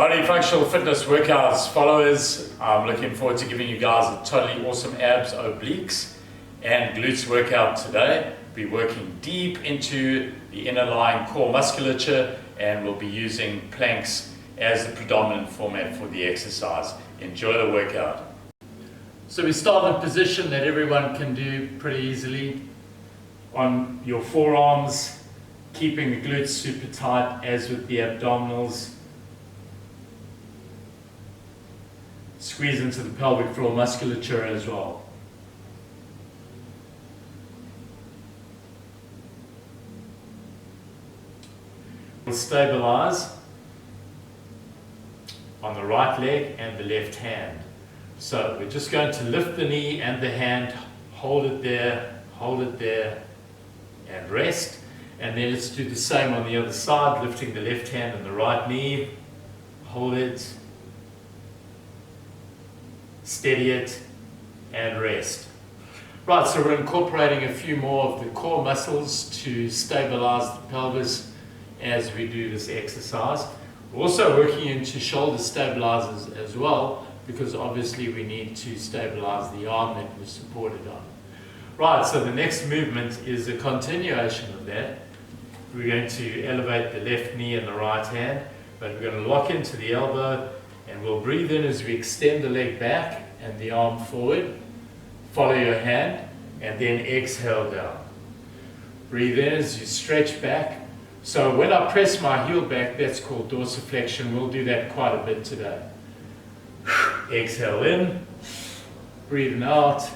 Howdy functional fitness workouts followers. I'm looking forward to giving you guys a totally awesome abs, obliques and glutes workout today. We'll be working deep into the inner lying core musculature and we'll be using planks as the predominant format for the exercise. Enjoy the workout. So we start in a position that everyone can do pretty easily on your forearms, keeping the glutes super tight as with the abdominals. Squeeze into the pelvic floor musculature as well. We'll stabilize on the right leg and the left hand. So we're just going to lift the knee and the hand, hold it there, and rest. And then let's do the same on the other side, lifting the left hand and the right knee, hold it, steady it, and rest. Right, so we're incorporating a few more of the core muscles to stabilize the pelvis as we do this exercise. We're also working into shoulder stabilizers as well, because obviously we need to stabilize the arm that we're supported on. Right, so the next movement is a continuation of that. We're going to elevate the left knee and the right hand, but we're going to lock into the elbow. And we'll breathe in as we extend the leg back and the arm forward. Follow your hand and then exhale down. Breathe in as you stretch back. So when I press my heel back, that's called dorsiflexion. We'll do that quite a bit today. Exhale in, breathing out,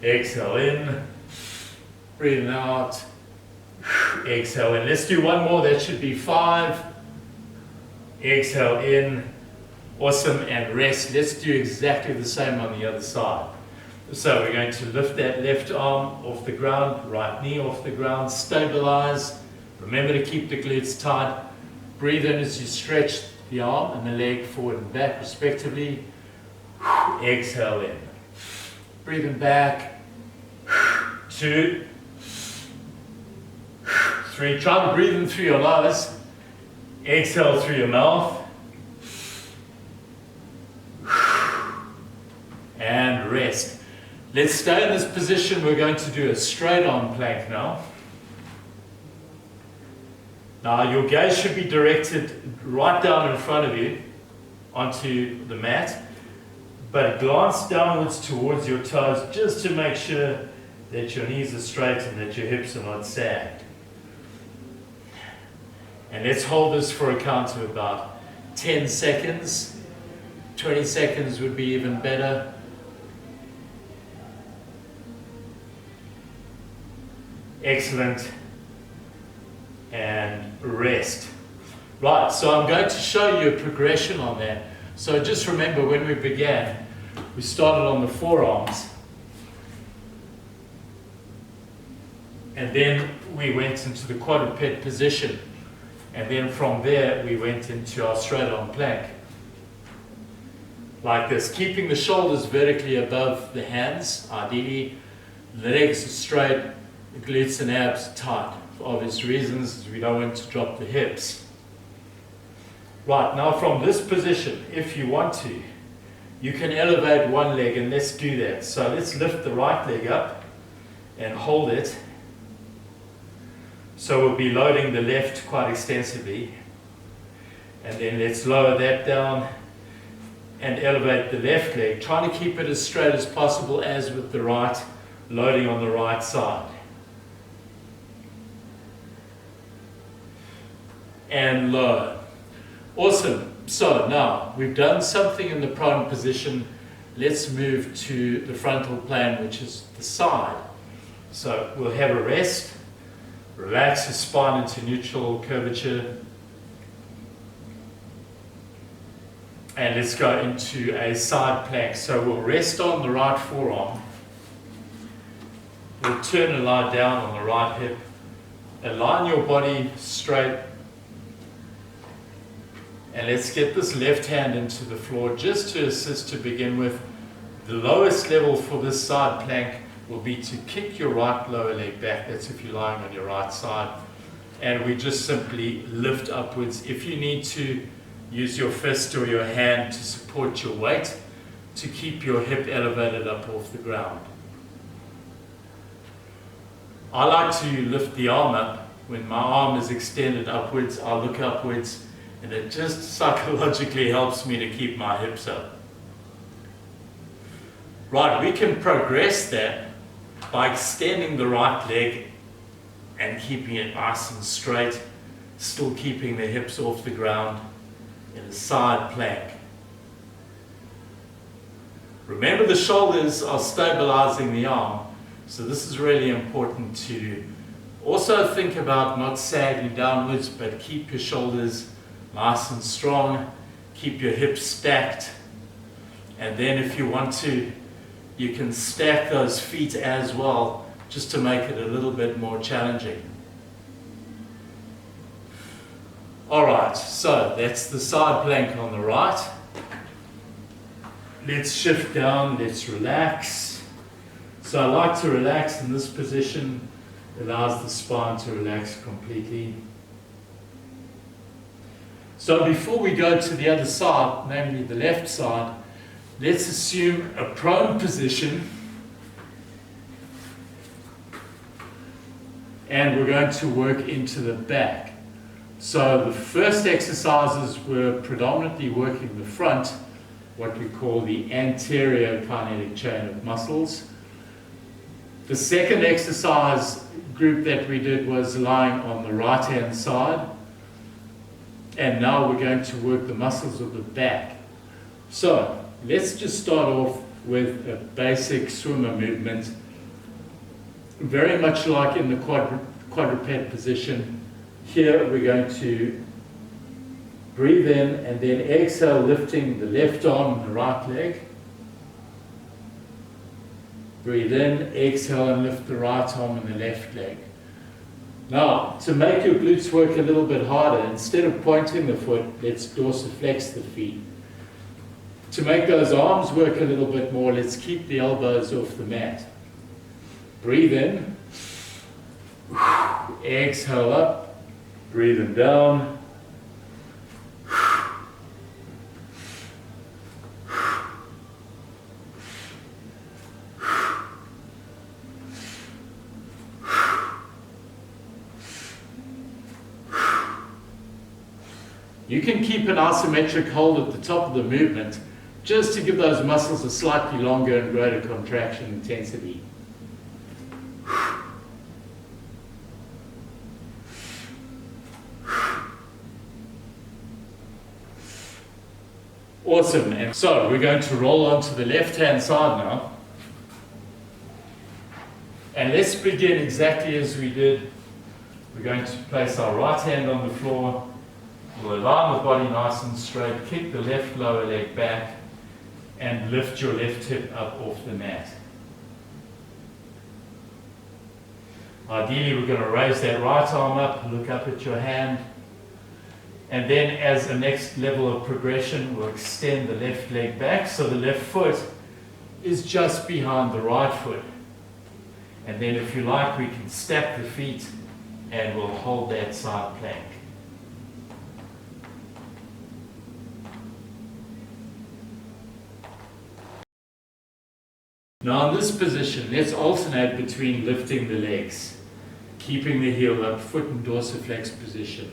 exhale in, breathing out, exhale in. Let's do one more, that should be 5. Exhale in. Awesome, and rest. Let's do exactly the same on the other side. So we're going to lift that left arm off the ground, right knee off the ground, stabilize. Remember to keep the glutes tight. Breathe in as you stretch the arm and the leg forward and back respectively. Exhale in. Breathing back. 2, 3. Try to breathe in through your nose. Exhale through your mouth. And rest. Let's stay in this position. We're going to do a straight arm plank now. Now your gaze should be directed right down in front of you onto the mat, but glance downwards towards your toes just to make sure that your knees are straight and that your hips are not sagged. And let's hold this for a count of about 10 seconds. 20 seconds would be even better. Excellent. And rest. Right, so I'm going to show you a progression on that. So just remember, when we began, we started on the forearms. And then we went into the quadruped position. And then from there, we went into our straight arm plank. Like this, keeping the shoulders vertically above the hands, ideally. The legs are straight. The glutes and abs tight, for obvious reasons, as we don't want to drop the hips. Right, now from this position, if you want to, you can elevate one leg, and let's do that. So let's lift the right leg up and hold it. So we'll be loading the left quite extensively. And then let's lower that down and elevate the left leg, trying to keep it as straight as possible as with the right, loading on the right side. And lower. Awesome. So now we've done something in the prone position. Let's move to the frontal plane, which is the side. So we'll have a rest. Relax your spine into neutral curvature. And let's go into a side plank. So we'll rest on the right forearm. We'll turn and lie down on the right hip. Align your body straight. And let's get this left hand into the floor just to assist to begin with. The lowest level for this side plank will be to kick your right lower leg back. That's if you're lying on your right side. And we just simply lift upwards. If you need to, Use your fist or your hand to support your weight to keep your hip elevated up off the ground. I like to lift the arm up. When my arm is extended upwards, I look upwards, and it just psychologically helps me to keep my hips up. Right, we can progress that by extending the right leg and keeping it nice and straight, still keeping the hips off the ground in a side plank. Remember, the shoulders are stabilizing the arm, so this is really important to also think about not sagging downwards, but keep your shoulders nice and strong, keep your hips stacked, and then if you want to, you can stack those feet as well, just to make it a little bit more challenging. Alright, so that's the side plank on the right. Let's shift down, let's relax. So I like to relax in this position, allows the spine to relax completely. So before we go to the other side, namely the left side, let's assume a prone position. And we're going to work into the back. So the first exercises were predominantly working the front, what we call the anterior kinetic chain of muscles. The second exercise group that we did was lying on the right hand side. And now we're going to work the muscles of the back. So let's just start off with a basic swimmer movement, very much like in the quadruped position. Here we're going to breathe in and then exhale, lifting the left arm and the right leg. Breathe in, exhale, and lift the right arm and the left leg. Now, to make your glutes work a little bit harder, instead of pointing the foot, let's dorsiflex the feet. To make those arms work a little bit more, let's keep the elbows off the mat. Breathe in, exhale up, breathing down. You can keep an isometric hold at the top of the movement just to give those muscles a slightly longer and greater contraction intensity. Awesome. And so we're going to roll onto the left-hand side now. And let's begin exactly as we did. We're going to place our right hand on the floor. We'll align the body nice and straight. Kick the left lower leg back and lift your left hip up off the mat. Ideally, we're going to raise that right arm up, look up at your hand. And then as a next level of progression, we'll extend the left leg back so the left foot is just behind the right foot. And then if you like, we can stack the feet and we'll hold that side plank. Now in this position, let's alternate between lifting the legs, keeping the heel up, foot in dorsiflex position.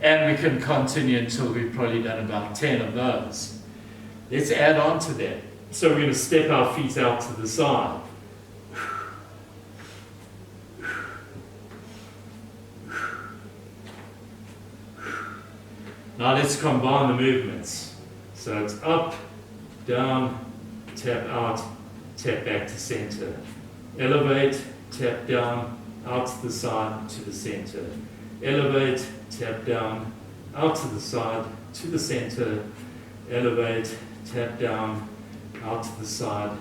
And we can continue until we've probably done about 10 of those. Let's add on to that. So we're going to step our feet out to the side. Now let's combine the movements. So it's up, down, tap out, tap back to center. Elevate, tap down, out to the side, to the center. Elevate, tap down, out to the side, to the center. Elevate, tap down, out to the side,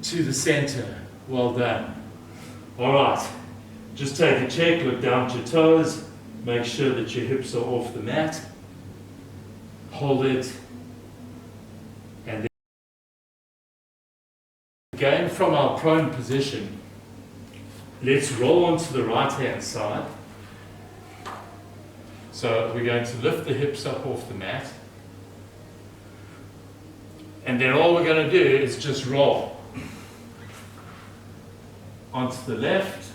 to the center. Well done. All right, just take a check, look down at your toes, make sure that your hips are off the mat. Hold it, again from our prone position, let's roll onto the right hand side. So we're going to lift the hips up off the mat. And then all we're going to do is just roll onto the left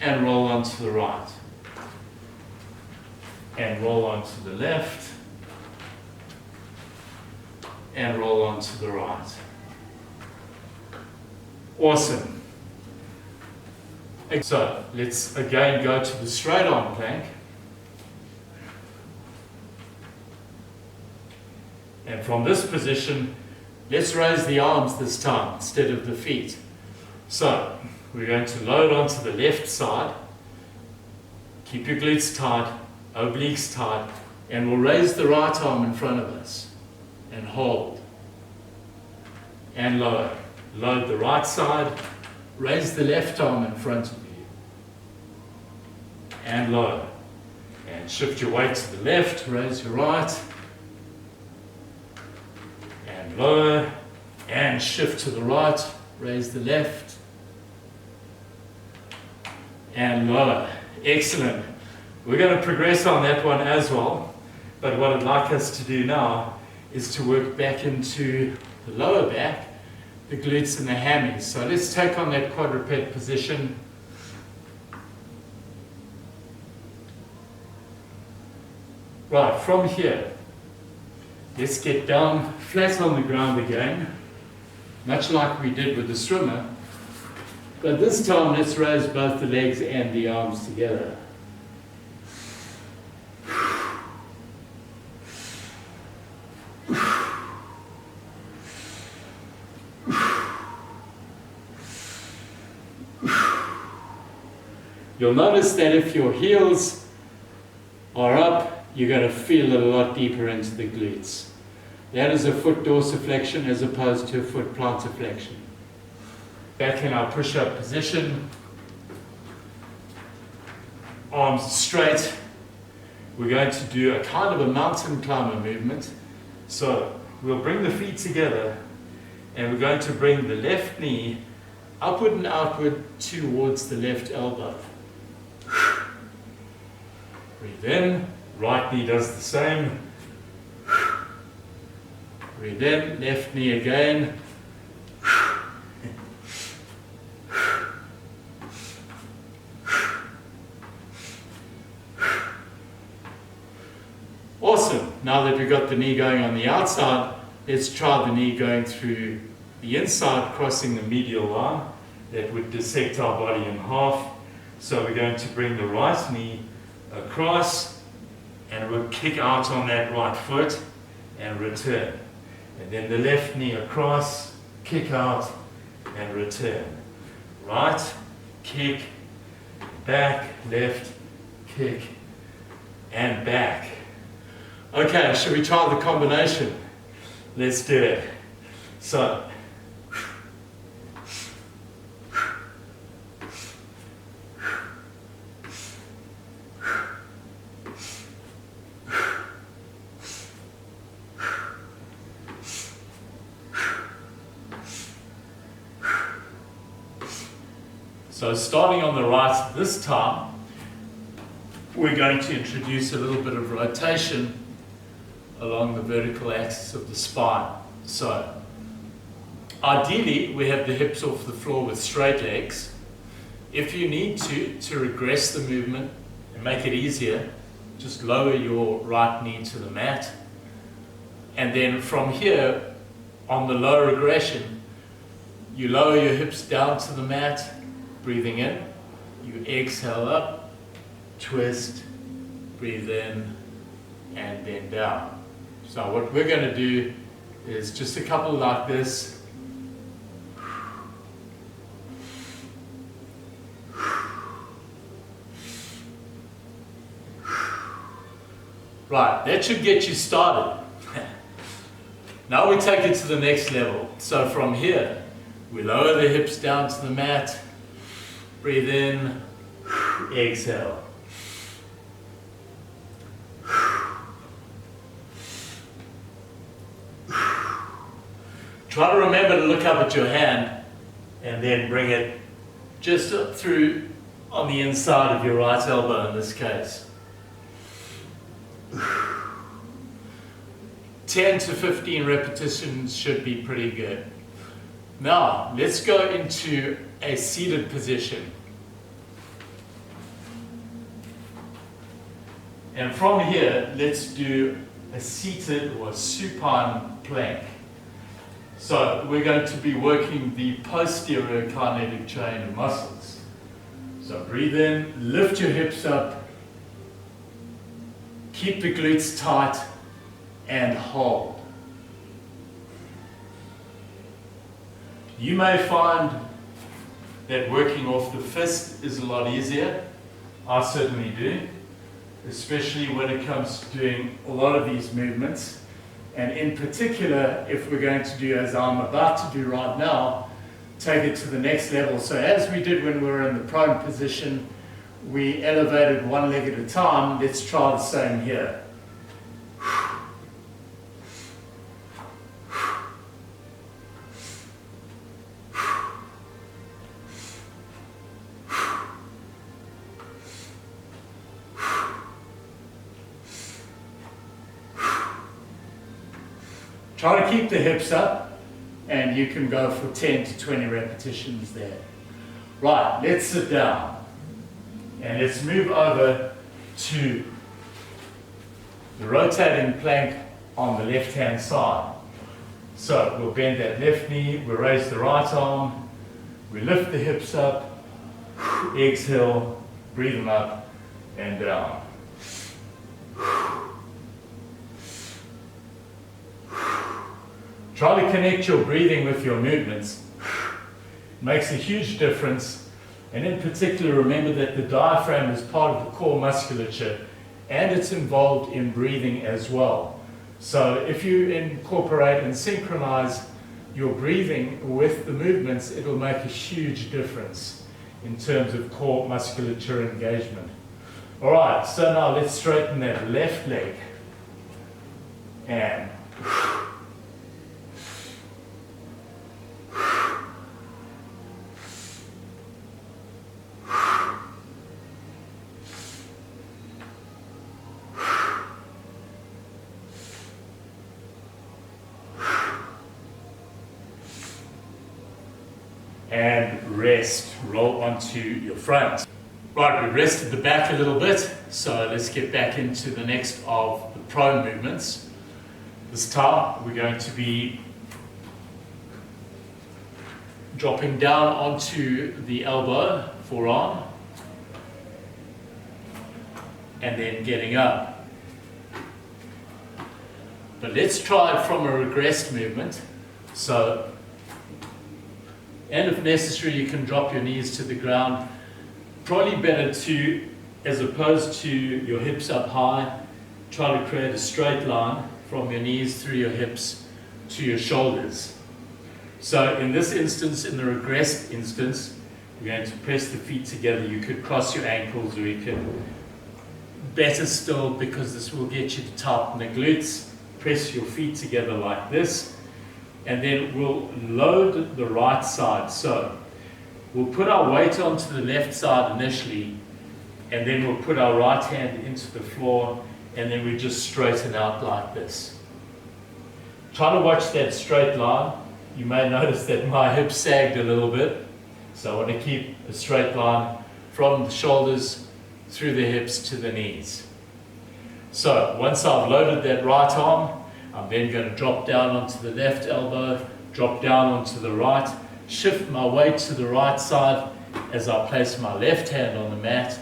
and roll onto the right. And roll onto the left and roll onto the right. Awesome. So let's again go to the straight arm plank. And from this position, let's raise the arms this time instead of the feet. So we're going to load onto the left side. Keep your glutes tight, obliques tight, and we'll raise the right arm in front of us and hold. And lower. Load the right side, raise the left arm in front of you. And lower. And shift your weight to the left, raise your right. And lower. And shift to the right, raise the left. And lower. Excellent. We're going to progress on that one as well. But what I'd like us to do now is to work back into the lower back, the glutes and the hammies. So let's take on that quadruped position. Right, from here, let's get down flat on the ground again, much like we did with the swimmer. But this time, let's raise both the legs and the arms together. You'll notice that if your heels are up, you're going to feel it a lot deeper into the glutes. That is a foot dorsiflexion as opposed to a foot plantarflexion. Back in our push-up position, arms straight. We're going to do a kind of a mountain climber movement. So we'll bring the feet together and we're going to bring the left knee upward and outward towards the left elbow. Breathe in, right knee does the same. Breathe in, left knee again. Awesome. Now that we've got the knee going on the outside, let's try the knee going through the inside, crossing the medial line. That would dissect our body in half. So we're going to bring the right knee across and we'll kick out on that right foot and return. And then the left knee across, kick out and return. Right, kick, back, left, kick, and back. Okay, shall we try the combination? Let's do it. So, starting on the right this time, we're going to introduce a little bit of rotation along the vertical axis of the spine. So, ideally, we have the hips off the floor with straight legs. If you need to regress the movement and make it easier, just lower your right knee to the mat. And then from here, on the low regression, you lower your hips down to the mat, breathing in, you exhale up, twist, breathe in, and then down. So what we're going to do is just a couple like this. Right, that should get you started. Now we take it to the next level. So from here, we lower the hips down to the mat, breathe in, exhale. Try to remember to look up at your hand and then bring it just up through on the inside of your right elbow in this case. 10 to 15 repetitions should be pretty good. Now, let's go into a seated position. And from here, let's do a seated or supine plank. So we're going to be working the posterior kinetic chain of muscles. So breathe in, lift your hips up, keep the glutes tight, and hold. You may find that working off the fist is a lot easier. I certainly do, especially when it comes to doing a lot of these movements. And in particular, if we're going to do, as I'm about to do right now, take it to the next level. So as we did when we were in the prone position, we elevated one leg at a time. Let's try the same here. Try to keep the hips up, and you can go for 10 to 20 repetitions there. Right, let's sit down. And let's move over to the rotating plank on the left-hand side. So we'll bend that left knee, we'll raise the right arm, we lift the hips up, exhale, breathe them up and down. Try to connect your breathing with your movements. It makes a huge difference. And in particular, remember that the diaphragm is part of the core musculature and it's involved in breathing as well. So if you incorporate and synchronize your breathing with the movements, it'll make a huge difference in terms of core musculature engagement. All right, so now let's straighten that left leg. And rest, roll onto your front. Right, we rested the back a little bit, so let's get back into the next of the prone movements. This time we're going to be dropping down onto the elbow, forearm, and then getting up. But let's try it from a regressed movement. So, and if necessary, you can drop your knees to the ground. Probably better to, as opposed to your hips up high, try to create a straight line from your knees through your hips to your shoulders. So in this instance, in the regressed instance, you're going to press the feet together. You could cross your ankles, or you can, better still, because this will get you to tighten the glutes, press your feet together like this. And then we'll load the right side. So we'll put our weight onto the left side initially, and then we'll put our right hand into the floor, and then we just straighten out like this. Try to watch that straight line. You may notice that my hips sagged a little bit, so I want to keep a straight line from the shoulders through the hips to the knees. So once I've loaded that right arm, I'm then going to drop down onto the left elbow, drop down onto the right, shift my weight to the right side as I place my left hand on the mat,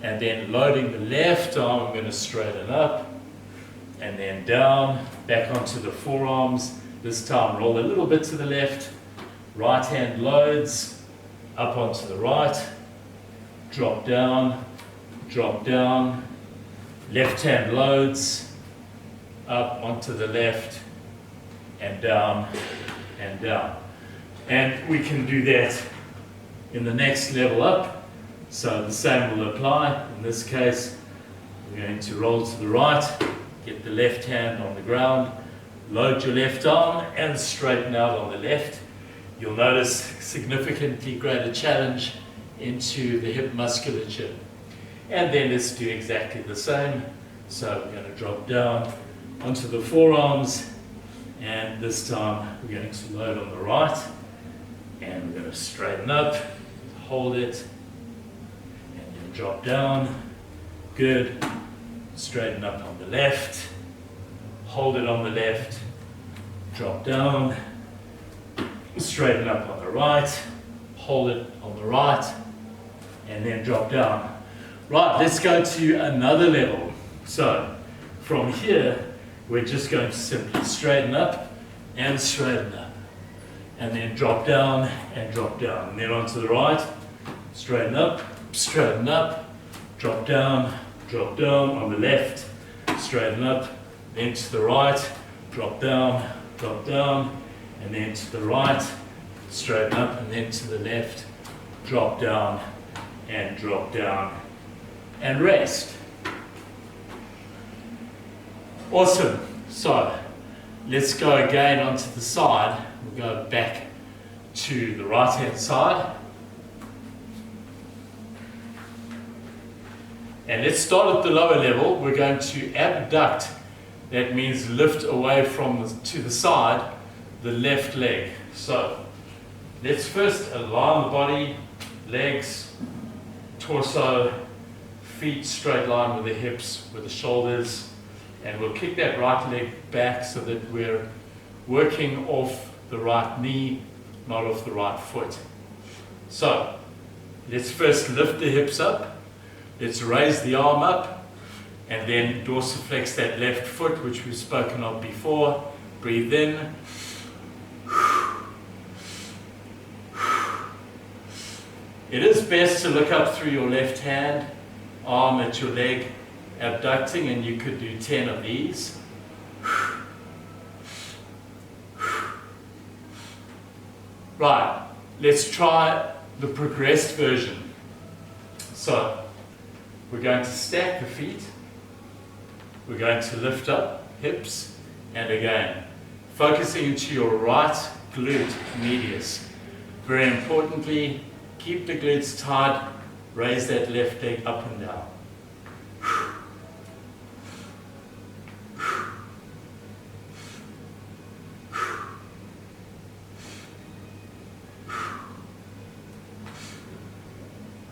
and then loading the left arm, I'm going to straighten up, and then down, back onto the forearms. This time roll a little bit to the left, right hand loads, up onto the right, drop down, left hand loads, up onto the left, and down, and down. And we can do that in the next level up. So the same will apply. In this case, we're going to roll to the right, get the left hand on the ground, Load your left arm and straighten out on the left. You'll notice significantly greater challenge into the hip musculature. And then let's do exactly the same. So we're going to drop down onto the forearms, and this time we're going to load on the right, and we're going to straighten up, hold it, and then drop down. Good. Straighten up on the left, hold it on the left, drop down, straighten up on the right, hold it on the right, and then drop down. Right, let's go to another level. So from here, we're just going to simply straighten up, and then drop down and drop down. And then onto the right, straighten up, drop down on the left, straighten up, then to the right, drop down, and then to the right, straighten up, and then to the left, drop down, and rest. Awesome. So let's go again onto the side. We'll go back to the right hand side. And let's start at the lower level. We're going to abduct. That means lift away to the side, the left leg. So let's first align the body, legs, torso, feet straight line with the hips, with the shoulders. And we'll kick that right leg back so that we're working off the right knee, not off the right foot. So let's first lift the hips up. Let's raise the arm up, and then dorsiflex that left foot, which we've spoken of before. Breathe in. It is best to look up through your left hand, arm at your leg, abducting, and you could do 10 of these. Right, let's try the progressed version. So we're going to stack the feet, we're going to lift up hips, and again, focusing into your right glute medius. Very importantly, keep the glutes tight, raise that left leg up and down.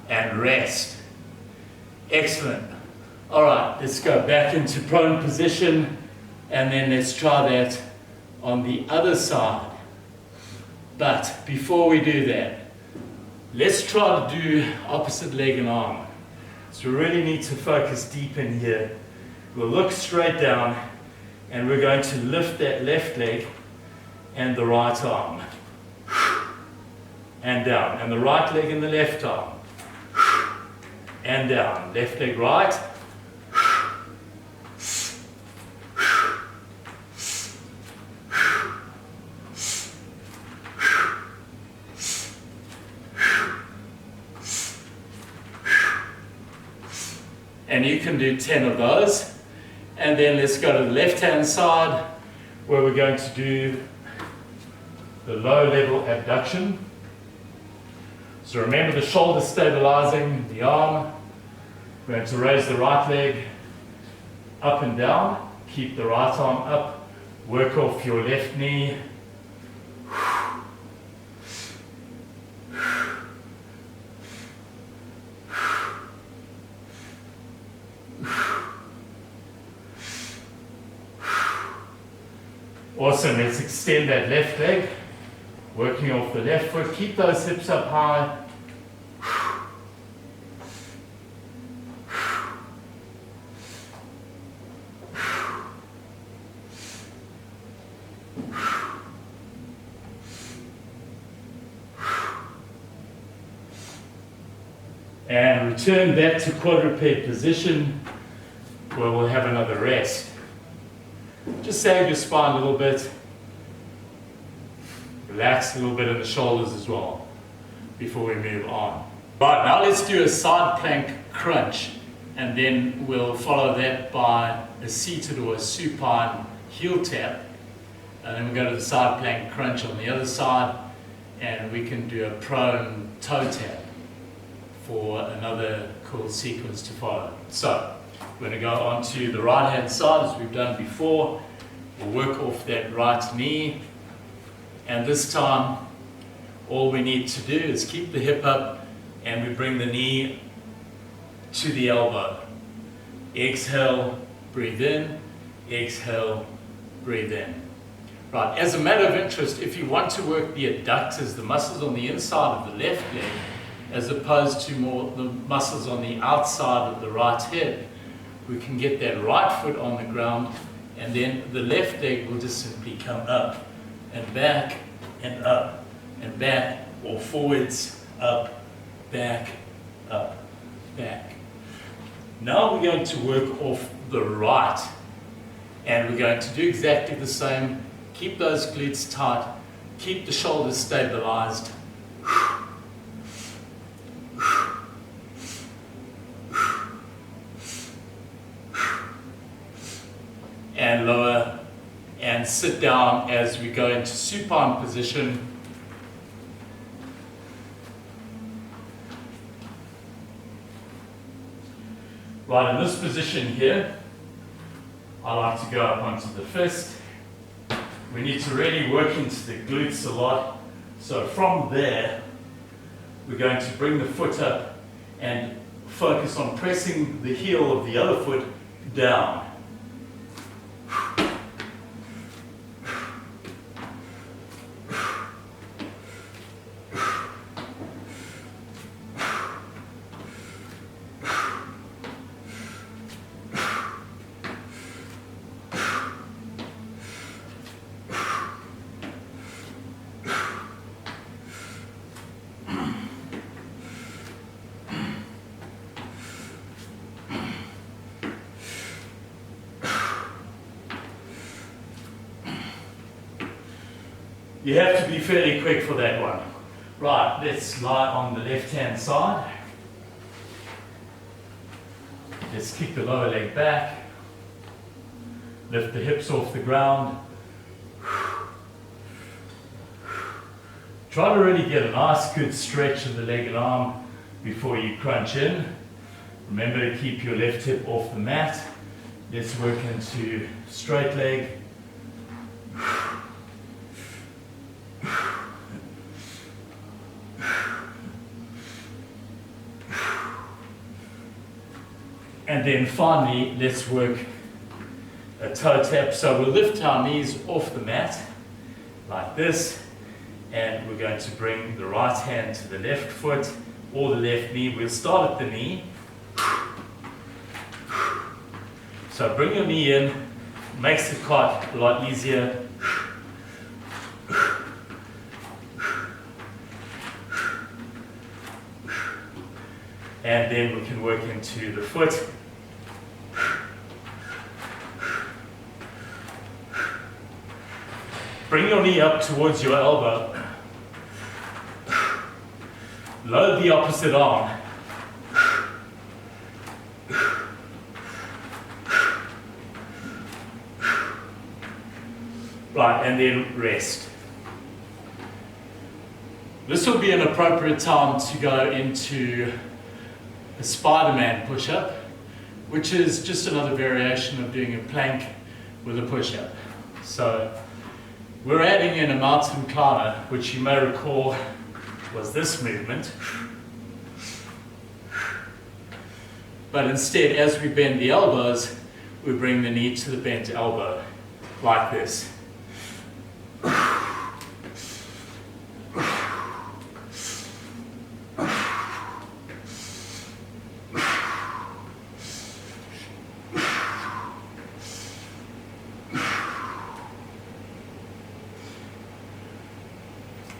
And rest. Excellent. All right, let's go back into prone position, and then let's try that on the other side. But before we do that, let's try to do opposite leg and arm. So we really need to focus deep in here. We'll look straight down, and we're going to lift that left leg and the right arm. And down. And the right leg and the left arm. And down. Left leg right. And you can do 10 of those. And then let's go to the left hand side, where we're going to do the low level abduction. So remember the shoulder stabilizing the arm. We're going to raise the right leg up and down. Keep the right arm up. Work off your left knee. Awesome, let's extend that left leg, working off the left foot. Keep those hips up high. And return back to quadruped position, where we'll have another rest. Just sag your spine a little bit. Relax a little bit in the shoulders as well before we move on. Right, now let's do a side plank crunch, and then we'll follow that by a seated or a supine heel tap. And then we go to the side plank crunch on the other side, and we can do a prone toe tap for another cool sequence to follow. So we're going to go onto the right hand side as we've done before. We'll work off that right knee, and this time all we need to do is keep the hip up and we bring the knee to the elbow. Exhale, breathe in, exhale, breathe in. Right, as a matter of interest, if you want to work the adductors, the muscles on the inside of the left leg, as opposed to more the muscles on the outside of the right hip, we can get that right foot on the ground, and then the left leg will just simply come up and back and up and back, or forwards, up, back, back. Now we're going to work off the right, and we're going to do exactly the same. Keep those glutes tight, keep the shoulders stabilized. And lower, and sit down as we go into supine position. Right, in this position here, I like to go up onto the fist. We need to really work into the glutes a lot. So from there, we're going to bring the foot up and focus on pressing the heel of the other foot down. You have to be fairly quick for that one. Right, let's lie on the left-hand side. Let's kick the lower leg back. Lift the hips off the ground. Try to really get a nice good stretch of the leg and arm before you crunch in. Remember to keep your left hip off the mat. Let's work into straight leg. And then finally, let's work a toe tap. So we'll lift our knees off the mat like this, and we're going to bring the right hand to the left foot or the left knee. We'll start at the knee. So bring your knee in, makes it quite a lot easier. And then we can work into the foot. Bring your knee up towards your elbow. Load the opposite arm. Right, and then rest. This will be an appropriate time to go into a Spider-Man push-up, which is just another variation of doing a plank with a push-up. So we're adding in a mountain climber, which you may recall was this movement. But instead, as we bend the elbows, we bring the knee to the bent elbow, like this.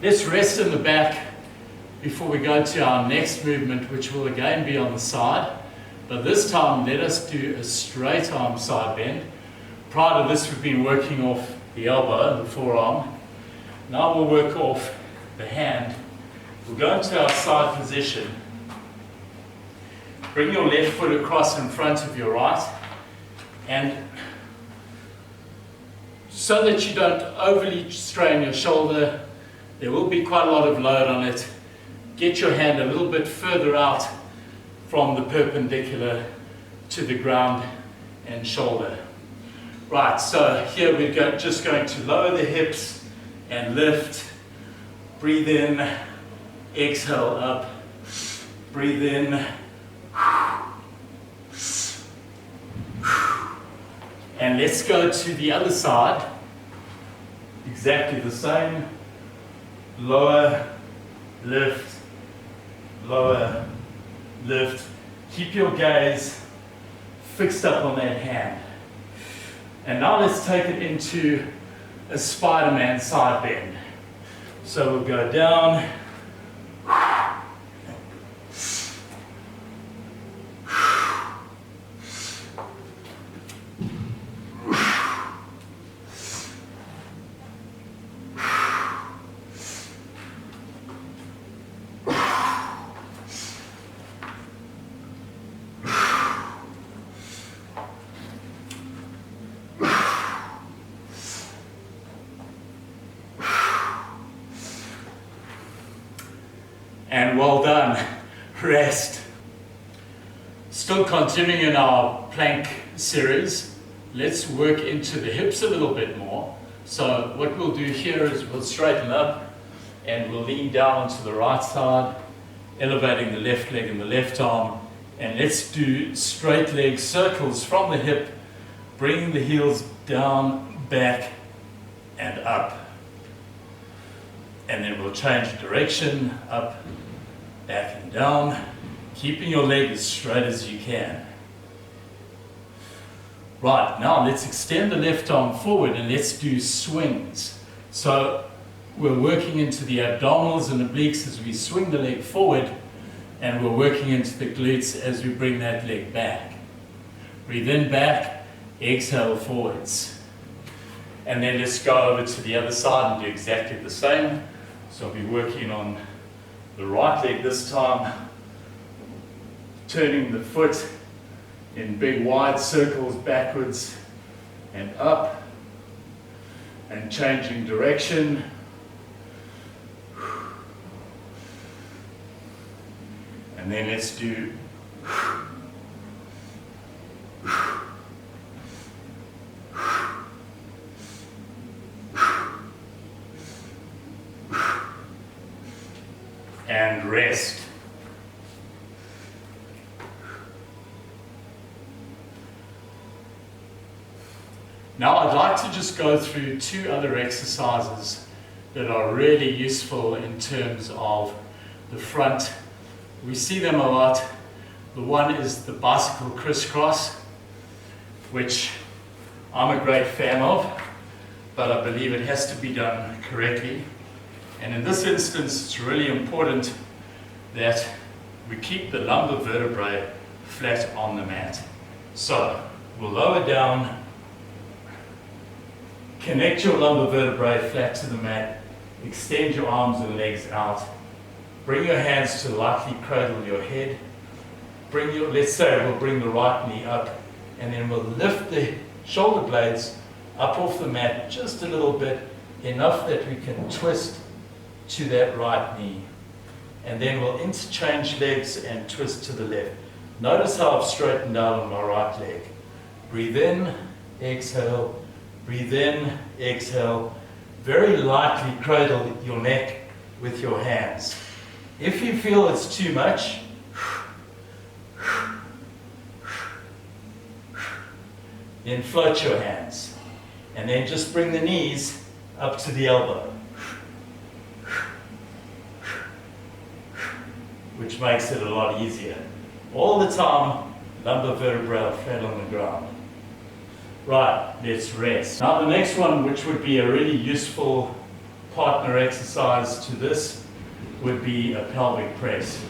Let's rest in the back before we go to our next movement, which will again be on the side. But this time, let us do a straight arm side bend. Prior to this, we've been working off the elbow and the forearm. Now we'll work off the hand. We'll go into our side position. Bring your left foot across in front of your right and so that you don't overly strain your shoulder. There will be quite a lot of load on it. Get your hand a little bit further out from the perpendicular to the ground and shoulder. Right, so here we're just going to lower the hips and lift. Breathe in, exhale up, breathe in, and let's go to the other side. Exactly the same. Lower, lift, lower, lift. Keep your gaze fixed up on that hand. And now let's take it into a Spider-Man side bend. So we'll go down, and well done. Rest. Still continuing in our plank series, let's work into the hips a little bit more. So what we'll do here is we'll straighten up and we'll lean down onto the right side, elevating the left leg and the left arm, and let's do straight leg circles from the hip, bringing the heels down, back and up. And then we'll change direction, up, back and down, keeping your leg as straight as you can. Right, now let's extend the left arm forward and let's do swings. So we're working into the abdominals and obliques as we swing the leg forward, and we're working into the glutes as we bring that leg back. Breathe in, back, exhale forwards. And then let's go over to the other side and do exactly the same. So I'll be working on the right leg this time, turning the foot in big wide circles backwards and up, and changing direction. And then let's do and rest. Now I'd like to just go through two other exercises that are really useful in terms of the front. We see them a lot. The one is the bicycle crisscross, which I'm a great fan of, but I believe it has to be done correctly. And in this instance, it's really important that we keep the lumbar vertebrae flat on the mat. So we'll lower down, connect your lumbar vertebrae flat to the mat, extend your arms and legs out, bring your hands to lightly cradle your head, let's say we'll bring the right knee up, and then we'll lift the shoulder blades up off the mat just a little bit, enough that we can twist to that right knee. And then we'll interchange legs and twist to the left. Notice how I've straightened out on my right leg. Breathe in, exhale, breathe in, exhale. Very lightly cradle your neck with your hands. If you feel it's too much, then float your hands. And then just bring the knees up to the elbow, which makes it a lot easier. All the time, lumbar vertebrae flat on the ground. Right, let's rest. Now the next one, which would be a really useful partner exercise to this, would be a pelvic press.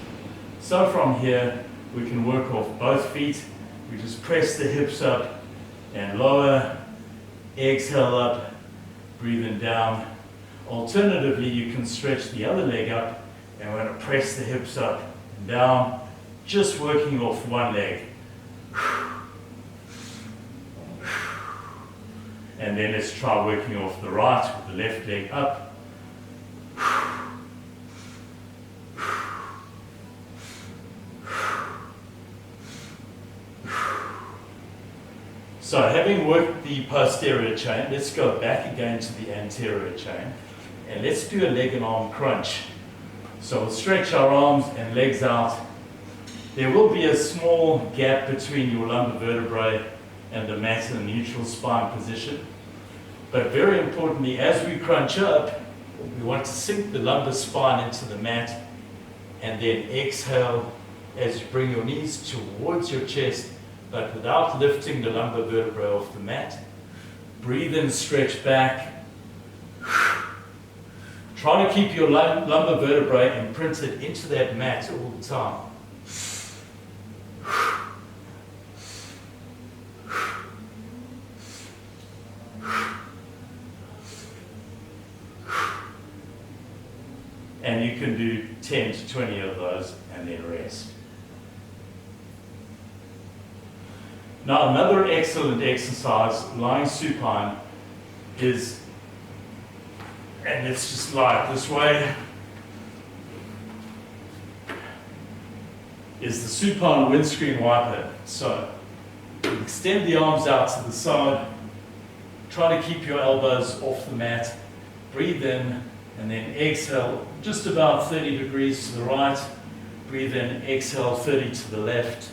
So from here, we can work off both feet. We just press the hips up and lower, exhale up, breathing down. Alternatively, you can stretch the other leg up and we're going to press the hips up and down, just working off one leg. And then let's try working off the right with the left leg up. So having worked the posterior chain, let's go back again to the anterior chain. And let's do a leg and arm crunch. So we'll stretch our arms and legs out. There will be a small gap between your lumbar vertebrae and the mat in a neutral spine position. But very importantly, as we crunch up, we want to sink the lumbar spine into the mat and then exhale as you bring your knees towards your chest, but without lifting the lumbar vertebrae off the mat. Breathe in, stretch back. Try to keep your lumbar vertebrae imprinted into that mat all the time. And you can do 10 to 20 of those and then rest. Now another excellent exercise, lying supine, is, and let's just lie it this way, is the supine windscreen wiper. So extend the arms out to the side, try to keep your elbows off the mat, breathe in, and then exhale just about 30 degrees to the right, breathe in, exhale 30 to the left.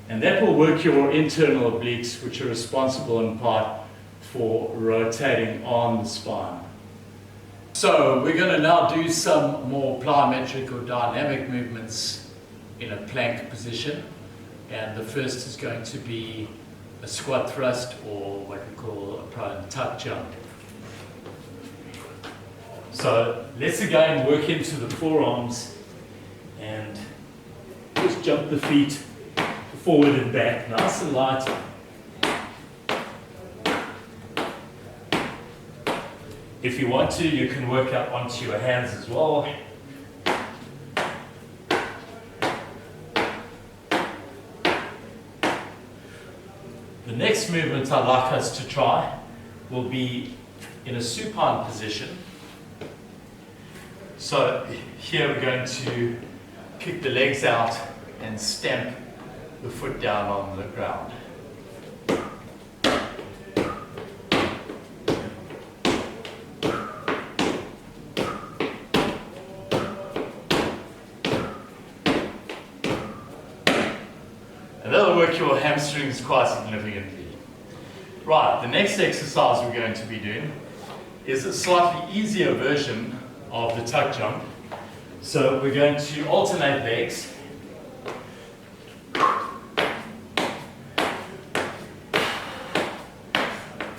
And that will work your internal obliques, which are responsible in part for rotating on the spine. So we're going to now do some more plyometric or dynamic movements in a plank position. And the first is going to be a squat thrust, or what we call a prone tuck jump. So let's again work into the forearms and just jump the feet forward and back, nice and light. If you want to, you can work up onto your hands as well. The next movement I'd like us to try will be in a supine position. So here we're going to kick the legs out and stamp the foot down on the ground. And that'll work your hamstrings quite significantly. Right, the next exercise we're going to be doing is a slightly easier version of the tuck jump. So we're going to alternate legs.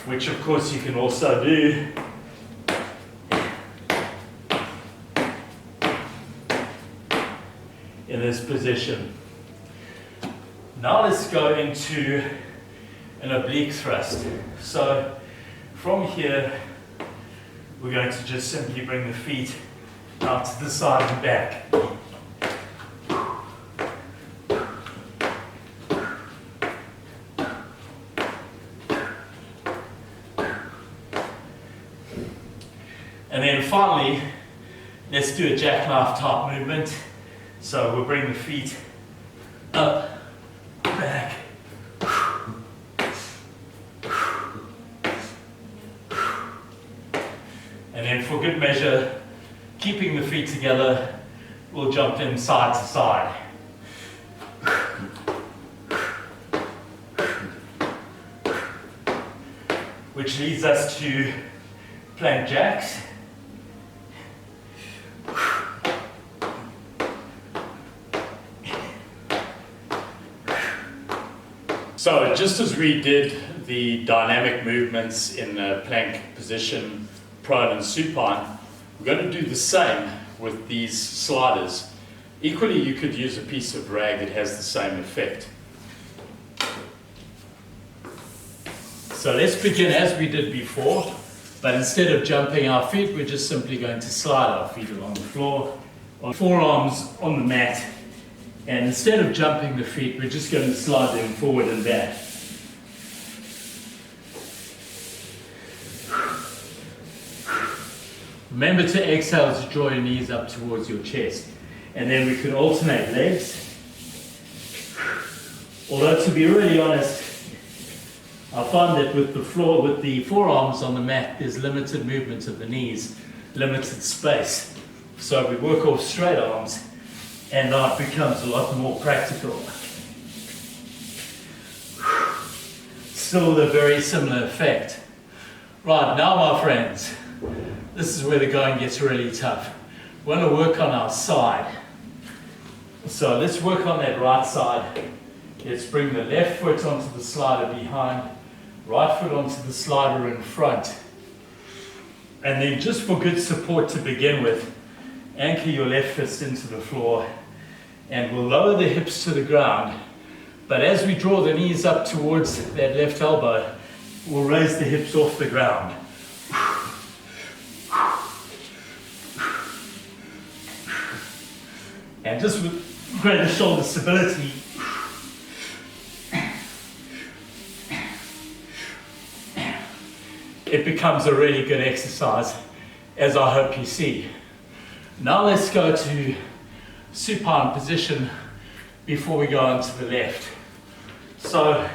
Which of course you can also do in this position. Now let's go into an oblique thrust. So from here, we're going to just simply bring the feet out to the side and back. And then finally, let's do a jackknife type movement. So we'll bring the feet up, back. And then for good measure, keeping the feet together, we'll jump in side to side. Which leads us to plank jacks. So just as we did the dynamic movements in the plank position, prone and supine, we're going to do the same with these sliders. Equally, you could use a piece of rag that has the same effect. So let's begin as we did before, but instead of jumping our feet, we're just simply going to slide our feet along the floor, on forearms on the mat, and instead of jumping the feet, we're just going to slide them forward and back. Remember to exhale to draw your knees up towards your chest. And then we can alternate legs. Although to be really honest, I find that with the forearms on the mat, there's limited movement of the knees, limited space. So we work off straight arms, and now it becomes a lot more practical. Still a very similar effect. Right, now my friends, this is where the going gets really tough. We want to work on our side. So let's work on that right side. Let's bring the left foot onto the slider behind, right foot onto the slider in front. And then just for good support to begin with, anchor your left fist into the floor, and we'll lower the hips to the ground. But as we draw the knees up towards that left elbow, we'll raise the hips off the ground. And just with greater shoulder stability, it becomes a really good exercise, as I hope you see. Now let's go to supine position before we go on to the left. So,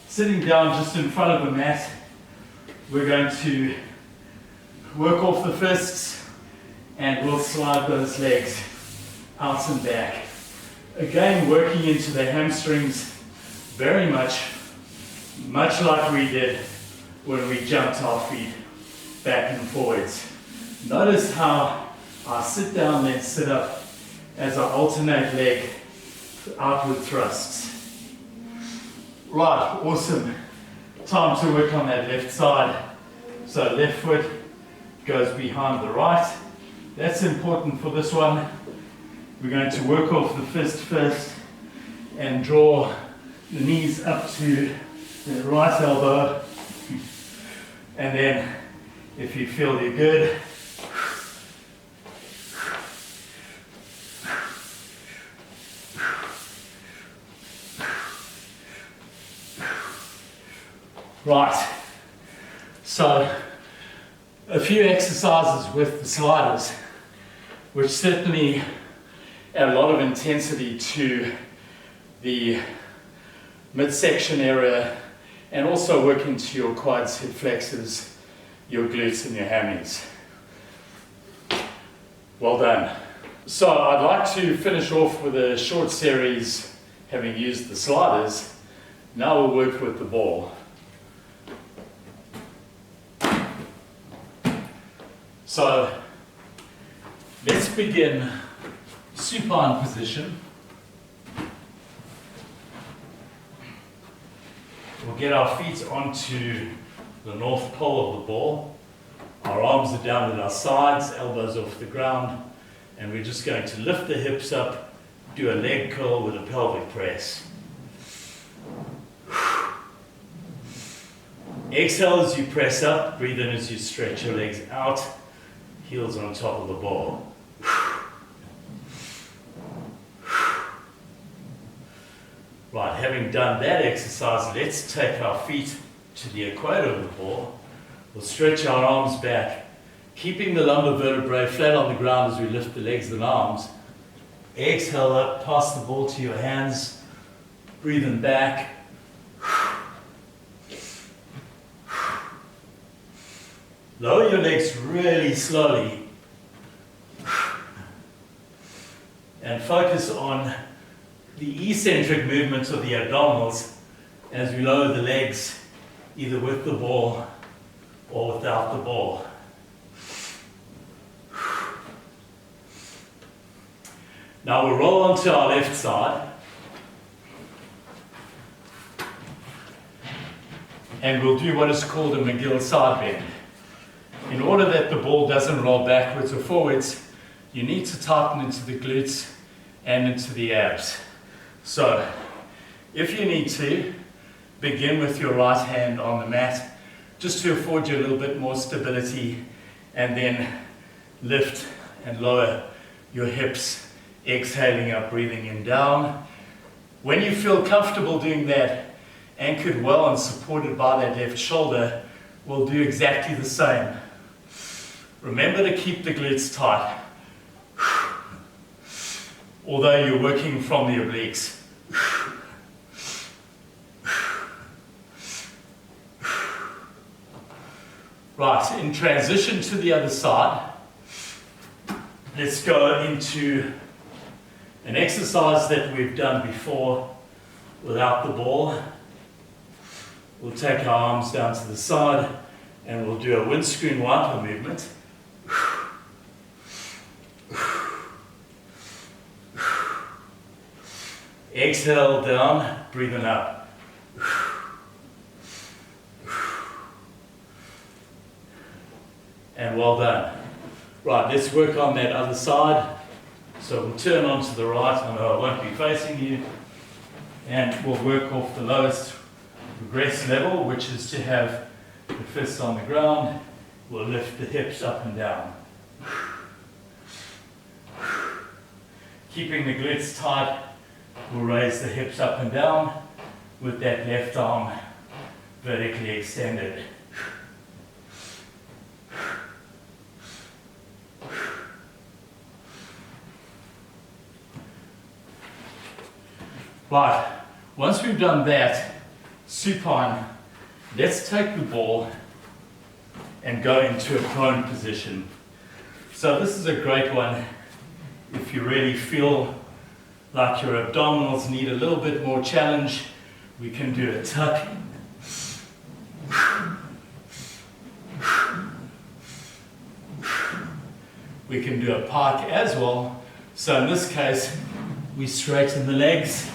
sitting down just in front of the mat, we're going to work off the fists, and we'll slide those legs out and back. Again, working into the hamstrings very much like we did when we jumped our feet back and forwards. Notice how I sit down, then sit up as I alternate leg outward thrusts. Right, awesome. Time to work on that left side. So left foot goes behind the right. That's important for this one. We're going to work off the fist first and draw the knees up to the right elbow. And then, if you feel you're good, right. So, a few exercises with the sliders, which certainly add a lot of intensity to the midsection area, and also work into your quads, hip flexors, your glutes and your hammies. Well done. So I'd like to finish off with a short series having used the sliders. Now we'll work with the ball. So let's begin supine position. We'll get our feet onto the north pole of the ball. Our arms are down at our sides, elbows off the ground, and we're just going to lift the hips up, do a leg curl with a pelvic press. Exhale as you press up, breathe in as you stretch your legs out, heels on top of the ball. Right, having done that exercise, let's take our feet to the equator of the ball. We'll stretch our arms back, keeping the lumbar vertebrae flat on the ground as we lift the legs and arms. Exhale up, pass the ball to your hands, breathe in back. Lower your legs really slowly and focus on the eccentric movements of the abdominals as we lower the legs, either with the ball or without the ball. Now we'll roll onto our left side, and we'll do what is called a McGill side bend. In order that the ball doesn't roll backwards or forwards, you need to tighten into the glutes and into the abs. So, If you need to, begin with your right hand on the mat, just to afford you a little bit more stability, and then lift and lower your hips, exhaling up, breathing in down. When you feel comfortable doing that, anchored well and supported by that left shoulder, we'll do exactly the same. Remember to keep the glutes tight, although you're working from the obliques. Right, in transition to the other side, let's go into an exercise that we've done before without the ball. We'll take our arms down to the side and we'll do a windscreen wiper movement. Exhale down, breathing up. And well done. Right, let's work on that other side. So we'll turn onto the right, I know I won't be facing you, and we'll work off the lowest regress level, which is to have the fists on the ground. We'll lift the hips up and down. Keeping the glutes tight, we'll raise the hips up and down with that left arm vertically extended. Right, once we've done that, supine, let's take the ball and go into a prone position. So this is a great one if you really feel like your abdominals need a little bit more challenge. We can do a tuck. We can do a pike as well. So in this case, we straighten the legs,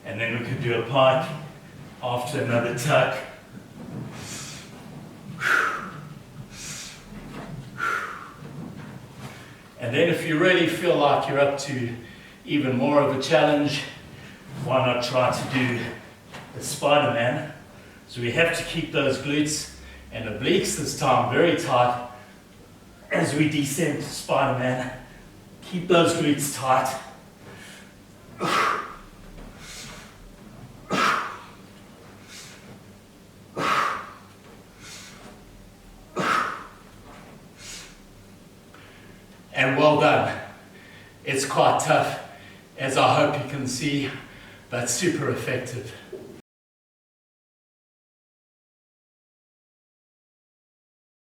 and then we could do a pike after another tuck. And then if you really feel like you're up to even more of a challenge, why not try to do a Spider-Man? So we have to keep those glutes and obliques this time very tight as we descend to Spider-Man. Keep those glutes tight. And well done. It's quite tough, as I hope you can see, but super effective.